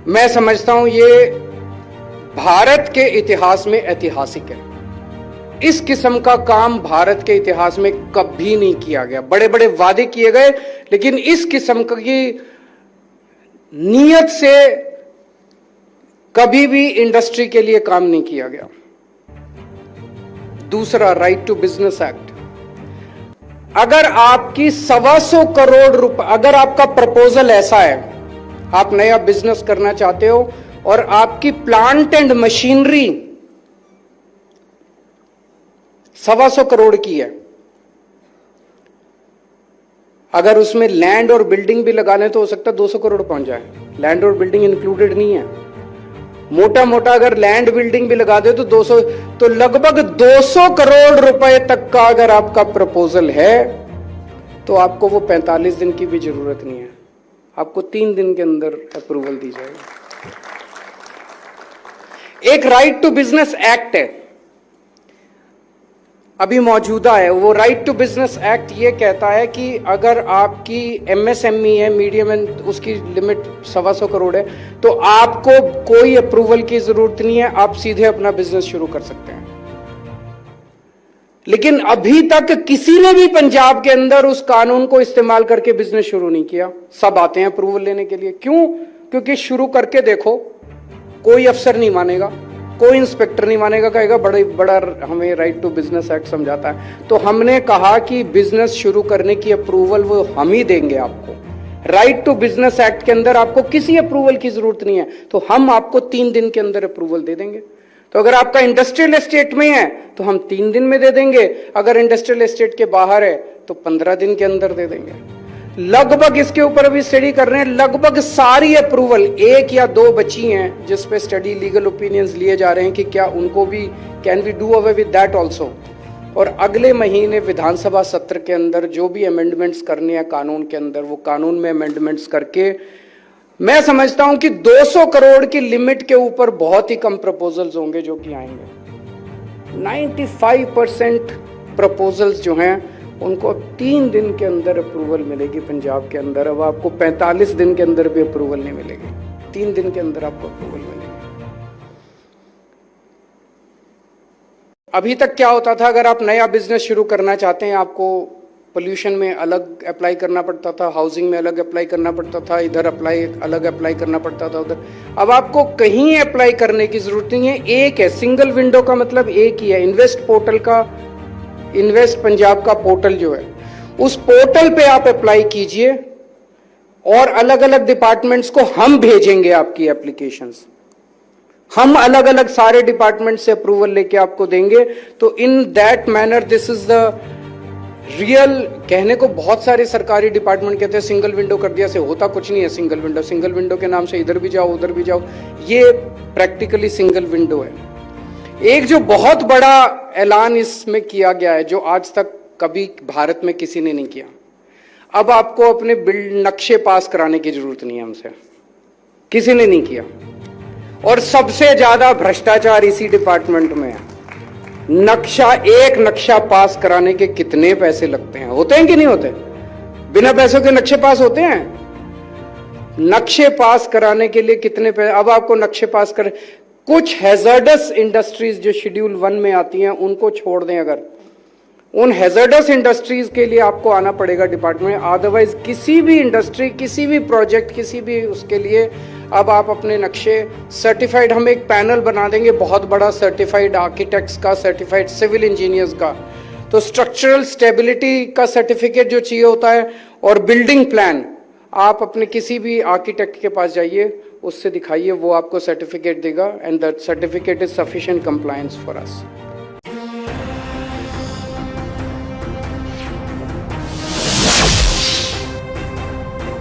मैं समझता हूं ये भारत के इतिहास में ऐतिहासिक है। इस किस्म का काम भारत के इतिहास में कभी नहीं किया गया। बड़े बड़े वादे किए गए, लेकिन इस किस्म की नीयत से कभी भी इंडस्ट्री के लिए काम नहीं किया गया। दूसरा, राइट टू बिजनेस एक्ट। अगर आपकी 125 करोड़ रुपए, अगर आपका प्रपोजल ऐसा है, आप नया बिजनेस करना चाहते हो और आपकी प्लांट एंड मशीनरी 125 करोड़ की है, अगर उसमें लैंड और बिल्डिंग भी लगा लें तो हो सकता है 200 करोड़ पहुंच जाए। लैंड और बिल्डिंग इंक्लूडेड नहीं है। मोटा मोटा अगर लैंड बिल्डिंग भी लगा दे तो 200, तो लगभग 200 करोड़ रुपए तक का अगर आपका प्रपोजल है तो आपको वो 45 दिन की भी जरूरत नहीं है, आपको 3 दिन के अंदर अप्रूवल दी जाएगी। एक राइट टू बिजनेस एक्ट है, अभी मौजूदा है। वो राइट टू बिजनेस एक्ट ये कहता है कि अगर आपकी एमएसएमई है, मीडियम एंड, उसकी लिमिट 125 करोड़ है, तो आपको कोई अप्रूवल की जरूरत नहीं है, आप सीधे अपना बिजनेस शुरू कर सकते हैं। लेकिन अभी तक किसी ने भी पंजाब के अंदर उस कानून को इस्तेमाल करके बिजनेस शुरू नहीं किया। सब आते हैं अप्रूवल लेने के लिए। क्यों? क्योंकि शुरू करके देखो, कोई अफसर नहीं मानेगा, कोई इंस्पेक्टर नहीं मानेगा, कहेगा बड़ा हमें राइट टू बिजनेस एक्ट समझाता है। तो हमने कहा कि बिजनेस शुरू करने की अप्रूवल वो हम ही देंगे आपको। राइट टू बिजनेस एक्ट के अंदर आपको किसी अप्रूवल की जरूरत नहीं है, तो हम आपको 3 दिन के अंदर अप्रूवल दे देंगे। तो अगर आपका इंडस्ट्रियल एस्टेट में है तो हम 3 दिन में दे देंगे, अगर इंडस्ट्रियल एस्टेट के बाहर है तो 15 दिन के अंदर दे देंगे। लगभग इसके ऊपर अभी स्टडी कर रहे हैं, लगभग सारी अप्रूवल, 1 या 2 बची हैं जिस पे स्टडी लीगल ओपिनियंस लिए जा रहे हैं कि क्या उनको भी, can we do away with that also. और अगले महीने विधानसभा सत्र के अंदर जो भी अमेंडमेंट्स करने हैं कानून के अंदर, वो कानून में अमेंडमेंट्स करके मैं समझता हूं कि 200 करोड़ की लिमिट के ऊपर बहुत ही कम प्रपोजल्स होंगे जो कि आएंगे। 95% प्रपोजल्स जो हैं उनको 3 दिन के अंदर अप्रूवल मिलेगी पंजाब के अंदर। अब आपको 45 दिन के अंदर भी अप्रूवल नहीं मिलेगी, 3 दिन के अंदर आपको अप्रूवल मिलेगी। अभी तक क्या होता था, अगर आप नया बिजनेस शुरू करना चाहते हैं, आपको पोल्यूशन में अलग अप्लाई करना पड़ता था, हाउसिंग में अलग अप्लाई करना पड़ता था, इधर अलग अप्लाई करना पड़ता था, उधर। अब आपको कहीं अप्लाई करने की जरूरत नहीं है, एक है। सिंगल विंडो का मतलब एक ही है। इन्वेस्ट पोर्टल का, इन्वेस्ट पंजाब का पोर्टल जो है, उस पोर्टल पे आप अप्लाई कीजिए और अलग अलग डिपार्टमेंट्स को हम भेजेंगे आपकी एप्लीकेशंस। हम अलग अलग सारे डिपार्टमेंट से अप्रूवल लेके आपको देंगे। तो in that manner this is the real. कहने को बहुत सारे सरकारी डिपार्टमेंट कहते हैं सिंगल विंडो कर दिया, से होता कुछ नहीं है। सिंगल विंडो, सिंगल विंडो के नाम से इधर भी जाओ उधर भी जाओ, ये प्रैक्टिकली सिंगल विंडो है। एक जो बहुत बड़ा ऐलान इसमें किया गया है, जो आज तक कभी भारत में किसी ने नहीं किया, अब आपको अपने नक्शे पास कराने की जरूरत नहीं है हमसे, किसी ने नहीं किया। और सबसे ज्यादा भ्रष्टाचार इसी डिपार्टमेंट में है। एक नक्शा पास कराने के कितने पैसे लगते हैं? होते हैं कि नहीं होते? बिना पैसों के नक्शे पास होते हैं? नक्शे पास कराने के लिए कितने पैसे? अब आपको नक्शे पास कर, कुछ हैजर्डस इंडस्ट्रीज जो शेड्यूल 1 में आती हैं उनको छोड़ दें, अगर उन हैजर्डस इंडस्ट्रीज के लिए आपको आना पड़ेगा डिपार्टमेंट। अदरवाइज किसी भी इंडस्ट्री, किसी भी प्रोजेक्ट, किसी भी उसके लिए अब आप अपने नक्शे सर्टिफाइड, हम एक पैनल बना देंगे बहुत बड़ा, सर्टिफाइड आर्किटेक्ट्स का, सर्टिफाइड सिविल इंजीनियर्स का। तो स्ट्रक्चरल स्टेबिलिटी का सर्टिफिकेट जो चाहिए होता है और बिल्डिंग प्लान, आप अपने किसी भी आर्किटेक्ट के पास जाइए, उससे दिखाइए, वो आपको सर्टिफिकेट देगा and that certificate is sufficient compliance for us.